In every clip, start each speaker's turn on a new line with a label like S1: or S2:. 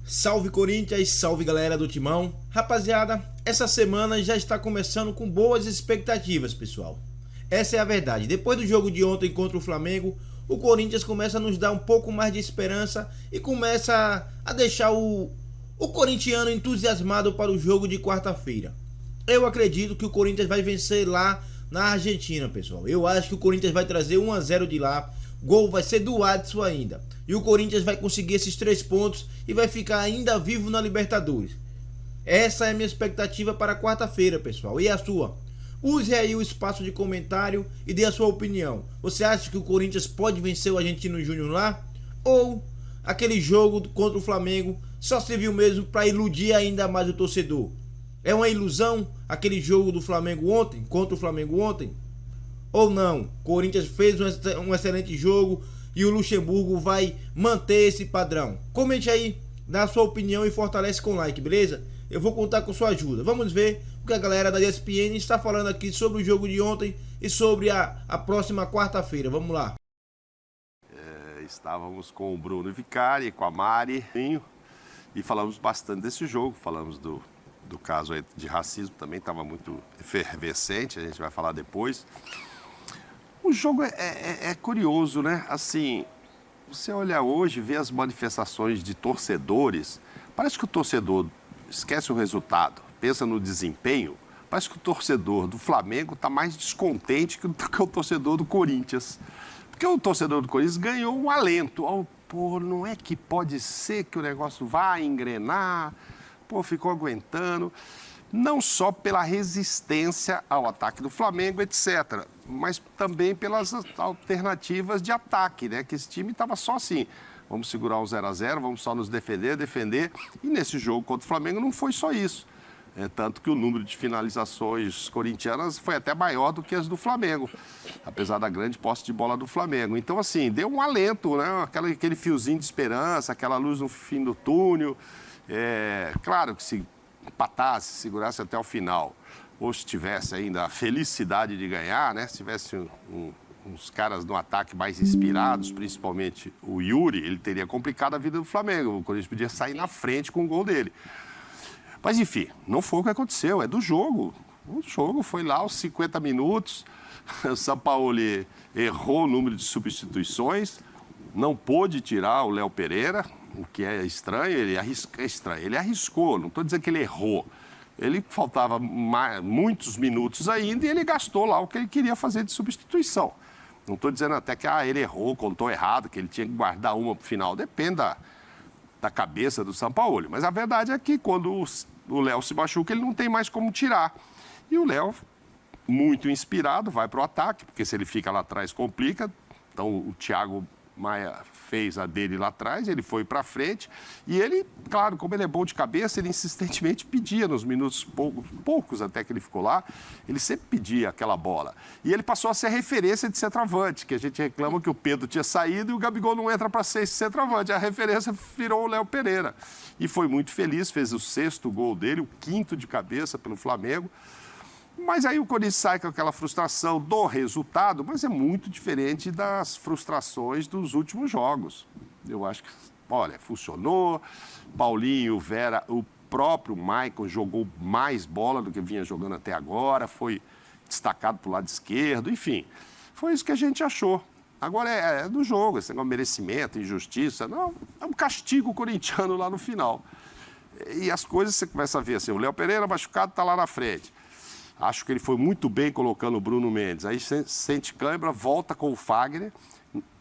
S1: Salve Corinthians, salve galera do Timão. Rapaziada, essa semana já está começando com boas expectativas, pessoal. Essa é a verdade. Depois do jogo de ontem contra o Flamengo, o Corinthians começa a nos dar um pouco mais de esperança e começa a deixar o corintiano entusiasmado para o jogo de quarta-feira. Eu acredito que o Corinthians vai vencer lá na Argentina, pessoal. Eu acho que o Corinthians vai trazer 1 a 0 de lá. Gol vai ser do Adson ainda. E o Corinthians vai conseguir esses 3 pontos e vai ficar ainda vivo na Libertadores. Essa é a minha expectativa para quarta-feira, pessoal. E a sua? Use aí o espaço de comentário e dê a sua opinião. Você acha que o Corinthians pode vencer o Argentino Júnior lá? Ou aquele jogo contra o Flamengo só serviu mesmo para iludir ainda mais o torcedor? É uma ilusão aquele jogo do Flamengo ontem, contra o Flamengo ontem? Ou não? Corinthians fez um excelente jogo e o Luxemburgo vai manter esse padrão. Comente aí, dá a sua opinião e fortalece com like, beleza? Eu vou contar com sua ajuda. Vamos ver o que a galera da ESPN está falando aqui sobre o jogo de ontem e sobre a próxima quarta-feira. Vamos lá.
S2: Estávamos com o Bruno Vicari, com a Mari, e falamos bastante desse jogo. Falamos do caso aí de racismo, também estava muito efervescente, a gente vai falar depois. O jogo é curioso, né? Assim, você olha hoje, vê as manifestações de torcedores, parece que o torcedor esquece o resultado, pensa no desempenho. Parece que o torcedor do Flamengo está mais descontente que o torcedor do Corinthians. Porque o torcedor do Corinthians ganhou um alento. Oh, pô, não é que pode ser que o negócio vai engrenar? Pô, ficou aguentando. Não só pela resistência ao ataque do Flamengo, etc., mas também pelas alternativas de ataque, né? Que esse time estava só assim, vamos segurar um 0 a 0, vamos só nos defender, e nesse jogo contra o Flamengo não foi só isso. Tanto que o número de finalizações corintianas foi até maior do que as do Flamengo, apesar da grande posse de bola do Flamengo. Então, assim, deu um alento, né? Aquele fiozinho de esperança, aquela luz no fim do túnel. Claro que se empatasse, segurasse até o final, ou se tivesse ainda a felicidade de ganhar, né? Se tivesse uns caras no ataque mais inspirados, principalmente o Yuri, ele teria complicado a vida do Flamengo. O Corinthians podia sair na frente com o gol dele. Mas, enfim, não foi o que aconteceu, é do jogo. O jogo foi lá aos 50 minutos, o Sampaoli errou o número de substituições, não pôde tirar o Léo Pereira, o que é estranho, ele arriscou, não estou dizendo que ele errou. Ele faltava muitos minutos ainda e ele gastou lá o que ele queria fazer de substituição. Não estou dizendo até que ele errou, contou errado, que ele tinha que guardar uma para o final. Depende da cabeça do Sampaoli. Mas a verdade é que quando o Léo se machuca, ele não tem mais como tirar. E o Léo, muito inspirado, vai para o ataque, porque se ele fica lá atrás complica. Então o Thiago Maia fez a dele lá atrás, ele foi para frente e ele, claro, como ele é bom de cabeça, ele insistentemente pedia nos minutos poucos até que ele ficou lá, ele sempre pedia aquela bola. E ele passou a ser referência de centroavante, que a gente reclama que o Pedro tinha saído e o Gabigol não entra para ser esse centroavante. A referência virou o Léo Pereira. E foi muito feliz, fez o 6º gol dele, o 5º de cabeça pelo Flamengo. Mas aí o Corinthians sai com aquela frustração do resultado, mas é muito diferente das frustrações dos últimos jogos. Eu acho que, olha, funcionou, Paulinho, Vera, o próprio Maicon jogou mais bola do que vinha jogando até agora, foi destacado para o lado esquerdo, enfim, foi isso que a gente achou. Agora é do jogo, esse negócio de merecimento, injustiça, não, é um castigo corintiano lá no final. E as coisas você começa a ver assim, o Léo Pereira machucado está lá na frente. Acho que ele foi muito bem colocando o Bruno Mendes. Aí sente cãibra, volta com o Fagner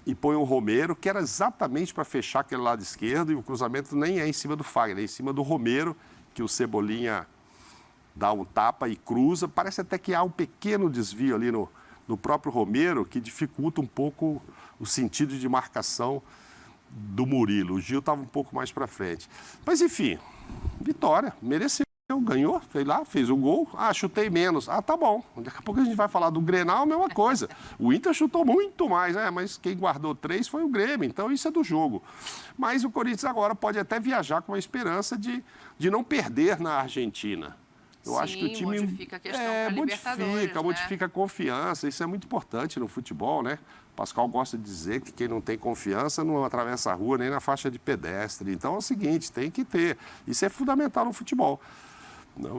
S2: e põe o Romero, que era exatamente para fechar aquele lado esquerdo, e o cruzamento nem é em cima do Fagner, é em cima do Romero, que o Cebolinha dá um tapa e cruza. Parece até que há um pequeno desvio ali no próprio Romero, que dificulta um pouco o sentido de marcação do Murilo. O Gil estava um pouco mais para frente. Mas, enfim, vitória, mereceu. Ganhou, foi lá, fez o gol. Chutei menos. Tá bom. Daqui a pouco a gente vai falar do Grenal, a mesma coisa. O Inter chutou muito mais, mas quem guardou 3 foi o Grêmio, então isso é do jogo. Mas o Corinthians agora pode até viajar com a esperança de não perder na Argentina. Eu acho que o time
S3: modifica a questão para Libertadores,
S2: modifica a confiança. Isso é muito importante no futebol, né? O Pascoal gosta de dizer que quem não tem confiança não atravessa a rua nem na faixa de pedestre. Então é o seguinte, tem que ter. Isso é fundamental no futebol.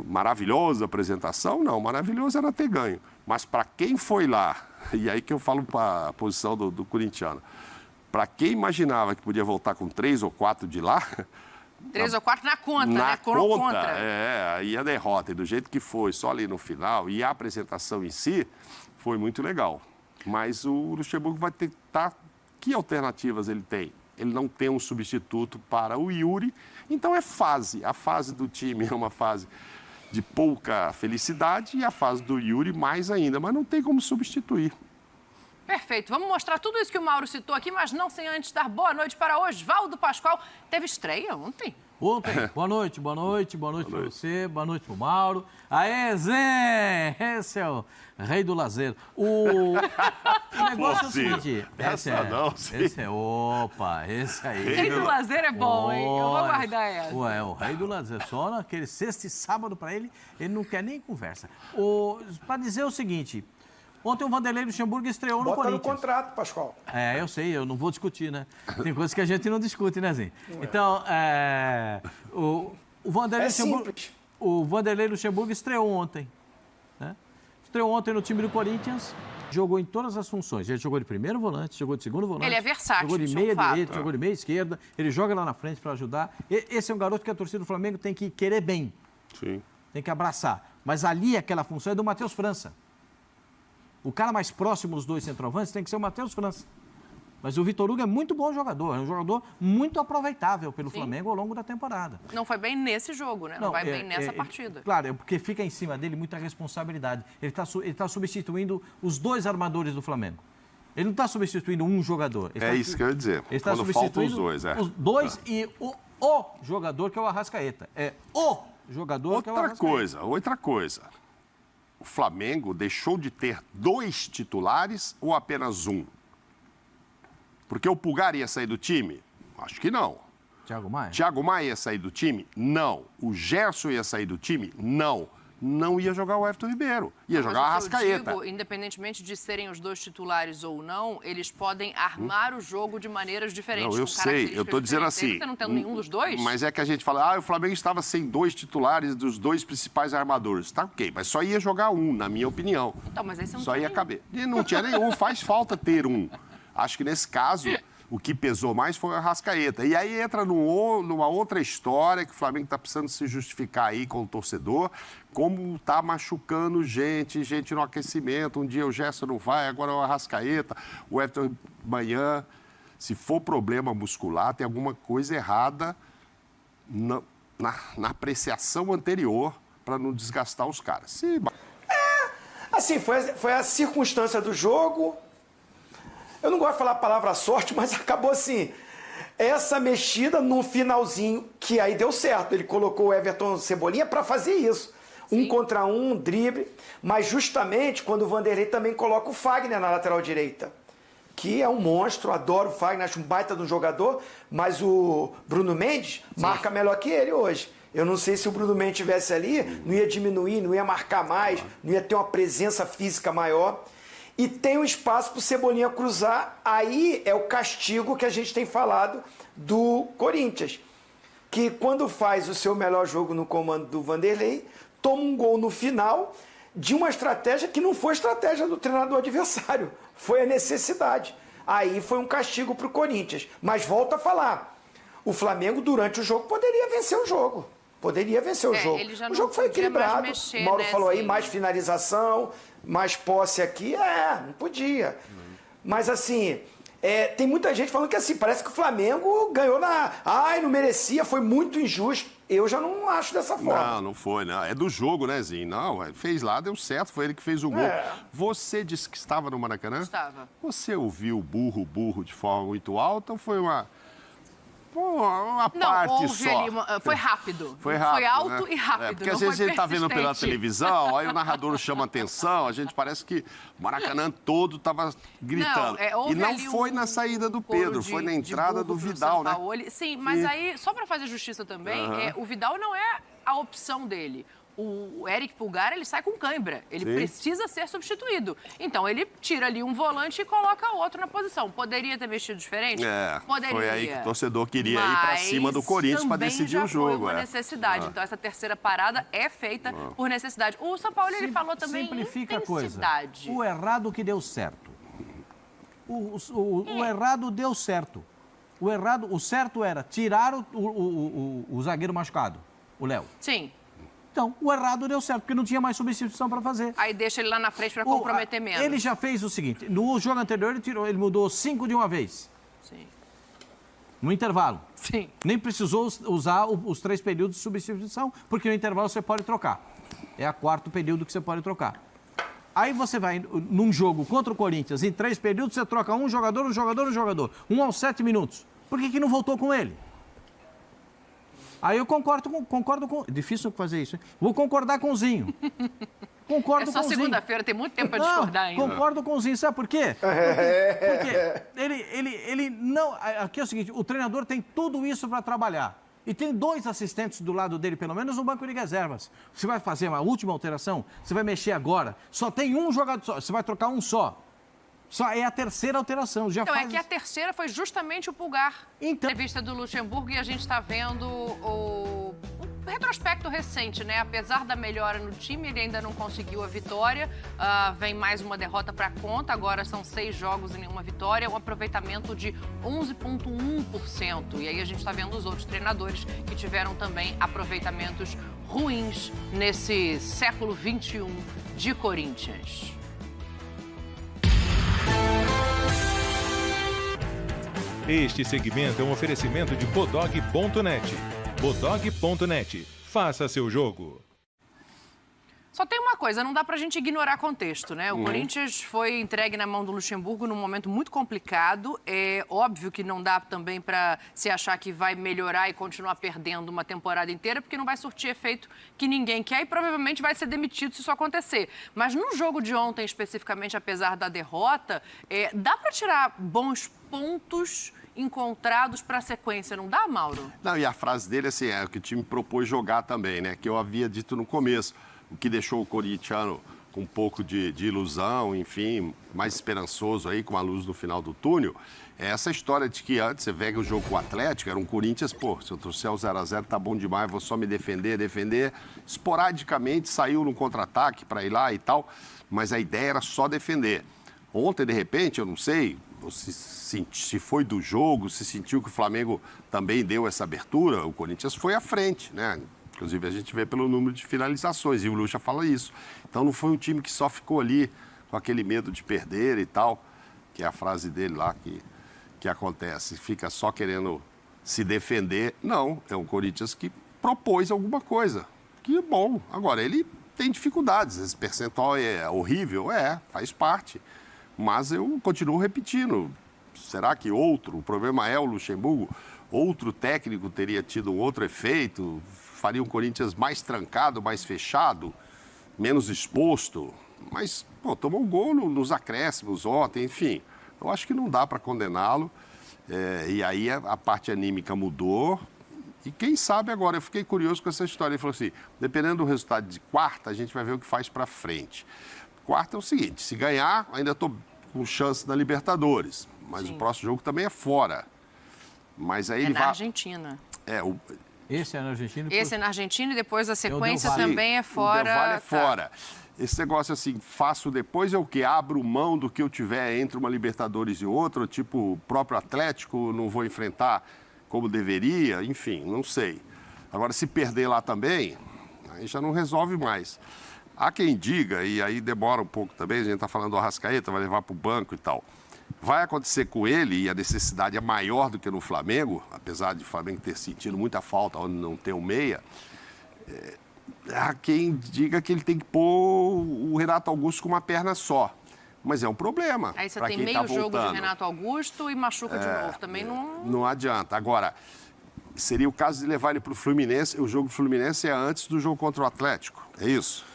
S2: Maravilhosa apresentação? Não, maravilhoso era ter ganho. Mas para quem foi lá, e aí que eu falo para a posição do corintiano, para quem imaginava que podia voltar com 3 ou 4 de lá...
S3: 3 ou 4 na conta,
S2: na
S3: né?
S2: Contra. Aí a derrota, e do jeito que foi, só ali no final, e a apresentação em si, foi muito legal. Mas o Luxemburgo vai tentar... Que alternativas ele tem? Ele não tem um substituto para o Yuri, então é fase. A fase do time é uma fase de pouca felicidade e a fase do Yuri mais ainda, mas não tem como substituir.
S3: Perfeito. Vamos mostrar tudo isso que o Mauro citou aqui, mas não sem antes dar boa noite para Oswaldo Pascoal. Teve estreia ontem?
S4: Ontem. Boa noite para você, boa noite pro Mauro. Aê, Zé! Esse é o rei do lazer. O negócio é o seguinte... Esse aí.
S3: Rei do lazer é bom, hein? Eu vou guardar essa.
S4: Ué, o rei do lazer. Só naquele sexta e sábado para ele não quer nem conversa. Para dizer o seguinte... Ontem o Vanderlei Luxemburgo estreou no Corinthians.
S5: Bota no contrato, Pascoal.
S4: Eu sei, eu não vou discutir, né? Tem coisas que a gente não discute, né, Zinho? Então, o Vanderlei Luxemburgo estreou ontem. Né? Estreou ontem no time do Corinthians, jogou em todas as funções. Ele jogou de primeiro volante, jogou de segundo volante.
S3: Ele é versátil,
S4: jogou de meia direita, jogou de meia esquerda. Ele joga lá na frente para ajudar. Esse é um garoto que a torcida do Flamengo tem que querer bem.
S2: Sim.
S4: Tem que abraçar. Mas ali, aquela função é do Matheus França. O cara mais próximo dos dois centroavantes tem que ser o Matheus França. Mas o Vitor Hugo é muito bom jogador, é um jogador muito aproveitável pelo Flamengo ao longo da temporada.
S3: Não foi bem nesse jogo, né? Não vai bem nessa partida.
S4: Claro, é porque fica em cima dele muita responsabilidade. Ele tá substituindo os dois armadores do Flamengo. Ele não está substituindo um jogador.
S2: Isso que eu ia dizer.
S4: Ele está substituindo os dois e o jogador que é o Arrascaeta. É o jogador que é o Arrascaeta.
S2: Outra coisa. O Flamengo deixou de ter 2 titulares ou apenas um? Porque o Pulgar ia sair do time? Acho que não. Thiago Maia ia sair do time? Não. O Gerson ia sair do time? Não. Não ia jogar o Everton Ribeiro. Ia jogar o Arrascaeta.
S3: Eu digo, independentemente de serem os 2 titulares ou não, eles podem armar o jogo de maneiras diferentes.
S2: Não, eu sei. Eu estou dizendo assim...
S3: Você não tem nenhum dos dois?
S2: Mas é que a gente fala, o Flamengo estava sem 2 titulares dos 2 principais armadores. Tá ok, mas só ia jogar um, na minha opinião.
S3: Então, mas aí você não
S2: só ia caber. E não tinha nenhum, faz falta ter um. Acho que nesse caso... O que pesou mais foi o Arrascaeta. E aí entra numa outra história que o Flamengo está precisando se justificar aí com o torcedor, como está machucando gente no aquecimento. Um dia o Gerson não vai, agora é o Arrascaeta, o Everton amanhã. Se for problema muscular, tem alguma coisa errada na apreciação anterior para não desgastar os caras.
S5: Assim, foi a circunstância do jogo. Eu não gosto de falar a palavra sorte, mas acabou assim. Essa mexida no finalzinho, que aí deu certo. Ele colocou o Everton Cebolinha para fazer isso. Sim. 1 contra 1, drible. Mas justamente quando o Vanderlei também coloca o Fagner na lateral direita. Que é um monstro, adoro o Fagner, acho um baita de um jogador. Mas o Bruno Mendes marca melhor que ele hoje. Eu não sei se o Bruno Mendes estivesse ali, não ia diminuir, não ia marcar mais, não ia ter uma presença física maior. E tem um espaço para o Cebolinha cruzar, aí é o castigo que a gente tem falado do Corinthians. Que quando faz o seu melhor jogo no comando do Vanderlei, toma um gol no final de uma estratégia que não foi estratégia do treinador adversário, foi a necessidade. Aí foi um castigo para o Corinthians. Mas volto a falar, o Flamengo durante o jogo poderia vencer o jogo. Poderia vencer o jogo. O jogo foi equilibrado. O Mauro falou aí, mais finalização, mais posse aqui. Não podia. Mas assim, tem muita gente falando que assim, parece que o Flamengo ganhou não merecia, foi muito injusto. Eu já não acho dessa forma.
S2: Não foi, não. É do jogo, né, Zinho? Não, fez lá, deu certo, foi ele que fez o gol. Você disse que estava no Maracanã?
S3: Estava.
S2: Você ouviu burro de forma muito alta ou foi uma parte só?
S3: Foi rápido.
S2: Foi rápido,
S3: foi alto, né? E rápido.
S2: Porque às vezes a gente está vendo pela televisão, aí o narrador chama atenção, a gente parece que o Maracanã todo estava gritando. E não foi na saída do Pedro, foi na entrada do Vidal, né?
S3: Sim, mas aí, só para fazer justiça também, o Vidal não é a opção dele. o Eric Pulgar, ele sai com cãibra. Ele
S2: Sim.
S3: precisa ser substituído. Então, ele tira ali um volante e coloca outro na posição. Poderia ter mexido diferente? Poderia.
S2: Foi aí que o torcedor queria ir para cima do Corinthians para decidir o jogo.
S3: Foi uma necessidade. Então, essa terceira parada é feita por necessidade. O São Paulo, ele falou também
S4: Simplifica
S3: intensidade.
S4: a coisa. O errado que deu certo. O errado deu certo. O certo era tirar o zagueiro machucado, o Léo.
S3: Sim.
S4: Então, o errado deu certo, porque não tinha mais substituição para fazer.
S3: Aí deixa ele lá na frente para comprometer menos.
S4: Ele já fez o seguinte, no jogo anterior ele mudou 5 de uma vez.
S3: Sim.
S4: No intervalo.
S3: Sim.
S4: Nem precisou usar os 3 períodos de substituição, porque no intervalo você pode trocar. É o 4º período que você pode trocar. Aí você vai num jogo contra o Corinthians, em 3 períodos, você troca um jogador, um aos 7 minutos. Por que não voltou com ele? Aí eu concordo com... Difícil fazer isso, hein? Vou concordar com o Zinho. Concordo com o Zinho.
S3: É só segunda-feira, tem muito tempo para discordar ainda.
S4: Concordo com o Zinho, sabe por quê? Porque ele não... Aqui é o seguinte, o treinador tem tudo isso para trabalhar. E tem 2 assistentes do lado dele, pelo menos, no banco de reservas. Você vai fazer uma última alteração, você vai mexer agora, só tem um jogador só, você vai trocar um só. Só é a terceira alteração. Já
S3: então,
S4: faz...
S3: é que a terceira foi justamente o Pulgar.
S4: Então...
S3: Entrevista do Luxemburgo e a gente está vendo o retrospecto recente, né? Apesar da melhora no time, ele ainda não conseguiu a vitória. Vem mais uma derrota para conta. Agora são 6 jogos e nenhuma vitória. Um aproveitamento de 11,1%. E aí a gente está vendo os outros treinadores que tiveram também aproveitamentos ruins nesse século XXI de Corinthians.
S6: Este segmento é um oferecimento de Bodog.net. Bodog.net. Faça seu jogo.
S3: Só tem uma coisa, não dá pra gente ignorar contexto, né? O Corinthians foi entregue na mão do Luxemburgo num momento muito complicado. É óbvio que não dá também pra se achar que vai melhorar e continuar perdendo uma temporada inteira, porque não vai surtir efeito que ninguém quer e provavelmente vai ser demitido se isso acontecer. Mas no jogo de ontem, especificamente, apesar da derrota, dá pra tirar bons pontos encontrados para a sequência, não dá, Mauro?
S2: Não, e a frase dele assim, é o que o time propôs jogar também, né? Que eu havia dito no começo. O que deixou o corintiano com um pouco de ilusão, enfim, mais esperançoso aí, com a luz no final do túnel, é essa história de que antes você vê o jogo com o Atlético, era um Corinthians, pô, se eu trouxer o 0x0 tá bom demais, vou só me defender. Esporadicamente saiu no contra-ataque para ir lá e tal, mas a ideia era só defender. Ontem, de repente, eu não sei se foi do jogo, se sentiu que o Flamengo também deu essa abertura, o Corinthians foi à frente, né? Inclusive, a gente vê pelo número de finalizações, e o Lucha fala isso. Então, não foi um time que só ficou ali com aquele medo de perder e tal, que é a frase dele lá que acontece. Fica só querendo se defender. Não, é um Corinthians que propôs alguma coisa. Que bom. Agora, ele tem dificuldades. Esse percentual é horrível? Faz parte. Mas eu continuo repetindo. Será que o problema é o Luxemburgo? Outro técnico teria tido um outro efeito? Faria um Corinthians mais trancado, mais fechado, menos exposto? Mas, pô, tomou um gol nos acréscimos ontem, enfim. Eu acho que não dá para condená-lo. E aí a parte anímica mudou. E quem sabe agora, eu fiquei curioso com essa história. Ele falou assim, dependendo do resultado de quarta, a gente vai ver o que faz para frente. Quarta é o seguinte, se ganhar, ainda estou com chance na Libertadores. Mas Sim. O próximo jogo também é fora. Mas aí ele vai...
S3: Argentina.
S4: Esse é na Argentina.
S3: Esse é na Argentina e depois a sequência também é fora.
S2: O Del Valle é fora. Esse negócio assim, faço depois é o quê? Abro mão do que eu tiver entre uma Libertadores e outra, tipo, o próprio Atlético não vou enfrentar como deveria, enfim, não sei. Agora, se perder lá também, aí já não resolve mais. Há quem diga, e aí demora um pouco também, a gente está falando do Arrascaeta, vai levar para o banco e tal. Vai acontecer com ele, e a necessidade é maior do que no Flamengo, apesar de o Flamengo ter sentido muita falta onde não tem um meia, há quem diga que ele tem que pôr o Renato Augusto com uma perna só. Mas é um problema.
S3: Aí você tem meio jogo de Renato Augusto e machuca de novo. Também não...
S2: Não adianta. Agora, seria o caso de levar ele para o Fluminense. O jogo do Fluminense é antes do jogo contra o Atlético. É isso.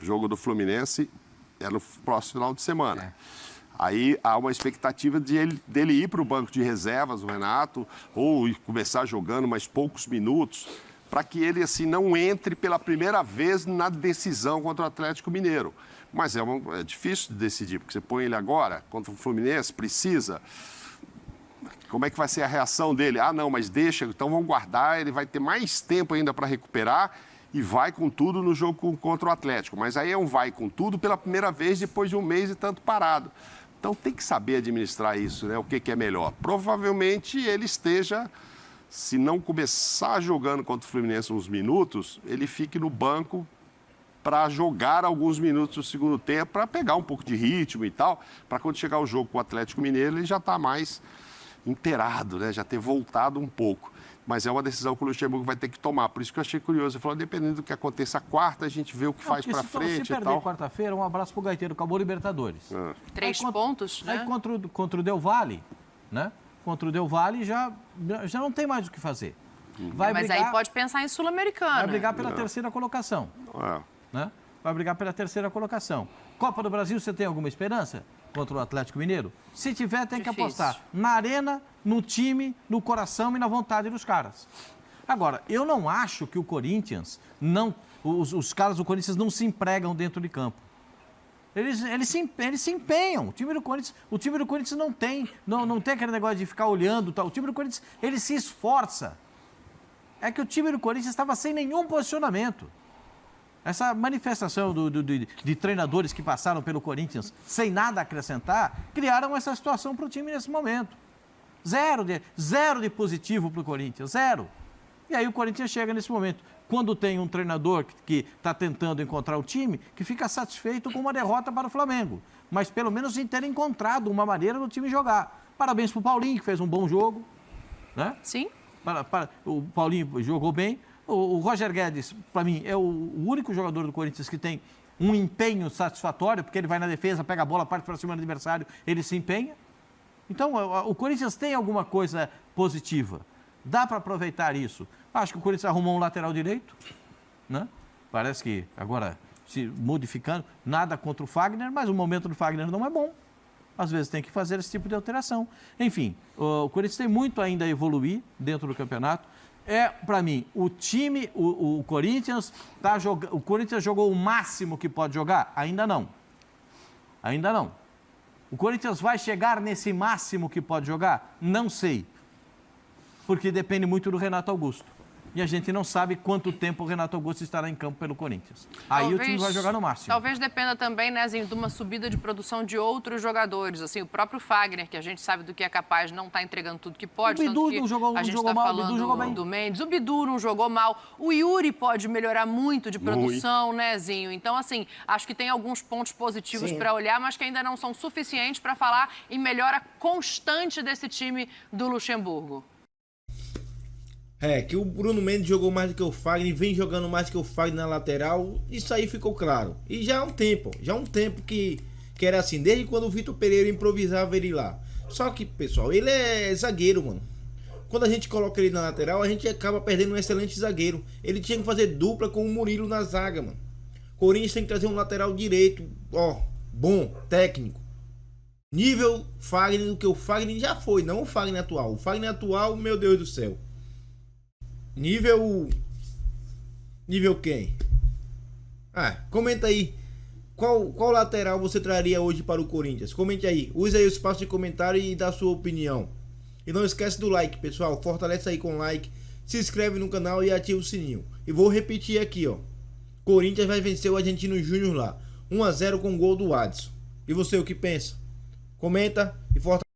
S2: O jogo do Fluminense é no próximo final de semana. Aí há uma expectativa dele ir para o banco de reservas, o Renato, ou começar jogando mais poucos minutos. para que ele assim não entre pela primeira vez na decisão contra o Atlético Mineiro. Mas é difícil de decidir, porque você põe ele agora contra o Fluminense, precisa. Como é que vai ser a reação dele? Ah, não, mas deixa, então vamos guardar, ele vai ter mais tempo ainda para recuperar e vai com tudo no jogo contra o Atlético. Mas aí é um vai com tudo pela primeira vez depois de um mês e tanto parado. Então tem que saber administrar isso, né? O que é melhor. Provavelmente ele esteja, se não começar jogando contra o Fluminense uns minutos, ele fique no banco para jogar alguns minutos no segundo tempo, para pegar um pouco de ritmo e tal, para quando chegar o jogo com o Atlético Mineiro ele já está mais inteirado, né? Já ter voltado um pouco. Mas é uma decisão que o Luxemburgo vai ter que tomar. Por isso que eu achei curioso. Ele falou, dependendo do que aconteça quarta, a gente vê o que faz para frente
S4: se
S2: e
S4: perder
S2: tal.
S4: quarta-feira, um abraço pro Gaiteiro, acabou o Libertadores.
S3: 3 pontos, né?
S4: Aí contra o Del Valle, né? Contra o Del Valle já não tem mais o que fazer. Vai
S3: Mas
S4: brigar,
S3: aí pode pensar em Sul-Americana.
S4: vai brigar pela terceira colocação. Né? Vai brigar pela terceira colocação. Copa do Brasil, você tem alguma esperança contra o Atlético Mineiro? Se tiver, tem que apostar na arena, no time, no coração e na vontade dos caras. Agora, eu não acho que o Corinthians os caras do Corinthians não se empregam dentro de campo. Eles se empenham. O time do Corinthians não tem aquele negócio de ficar olhando. Tal. O time do Corinthians, ele se esforça. É que o time do Corinthians estava sem nenhum posicionamento. Essa manifestação de treinadores que passaram pelo Corinthians sem nada a acrescentar, criaram essa situação para o time nesse momento. Zero de positivo para o Corinthians, zero. E aí o Corinthians chega nesse momento. Quando tem um treinador que está tentando encontrar o time, que fica satisfeito com uma derrota para o Flamengo. Mas pelo menos em ter encontrado uma maneira do time jogar. Parabéns para o Paulinho, que fez um bom jogo. Né?
S3: Sim.
S4: O Paulinho jogou bem. O Roger Guedes, para mim, é o único jogador do Corinthians que tem um empenho satisfatório, porque ele vai na defesa, pega a bola, parte para cima do adversário, ele se empenha. Então, o Corinthians tem alguma coisa positiva. Dá para aproveitar isso. Acho que o Corinthians arrumou um lateral direito, né? Parece que agora se modificando, nada contra o Fagner, mas o momento do Fagner não é bom. Às vezes tem que fazer esse tipo de alteração. Enfim, o Corinthians tem muito ainda a evoluir dentro do campeonato. Para mim, o time, o Corinthians o Corinthians jogou o máximo que pode jogar? Ainda não. Ainda não. O Corinthians vai chegar nesse máximo que pode jogar? Não sei. Porque depende muito do Renato Augusto. E a gente não sabe quanto tempo o Renato Augusto estará em campo pelo Corinthians. Aí o time vai jogar no máximo.
S3: Talvez dependa também, né, Zinho, de uma subida de produção de outros jogadores. Assim, o próprio Fagner, que a gente sabe do que é capaz, não está entregando tudo que pode.
S4: O Bidu não jogou mal, o Bidu jogou bem.
S3: Do Mendes. O Bidu não jogou mal. O Yuri pode melhorar muito de produção, né, Zinho? Então, assim, acho que tem alguns pontos positivos para olhar, mas que ainda não são suficientes para falar em melhora constante desse time do Luxemburgo.
S1: Que o Bruno Mendes jogou mais do que o Fagner, vem jogando mais do que o Fagner na lateral, isso aí ficou claro. E já há um tempo que era assim, desde quando o Vitor Pereira improvisava ele lá. Só que, pessoal, ele é zagueiro, mano. Quando a gente coloca ele na lateral, a gente acaba perdendo um excelente zagueiro. Ele tinha que fazer dupla com o Murilo na zaga, mano. Corinthians tem que trazer um lateral direito, bom, técnico. Nível Fagner, do que o Fagner já foi, não o Fagner atual. O Fagner atual, meu Deus do céu. Nível quem? Comenta aí. Qual lateral você traria hoje para o Corinthians? Comente aí. Use aí o espaço de comentário e dá a sua opinião. E não esquece do like, pessoal. Fortalece aí com o like. Se inscreve no canal e ativa o sininho. E vou repetir aqui, Corinthians vai vencer o Argentino Júnior lá. 1-0 com o gol do Adson. E você, o que pensa? Comenta e fortalece.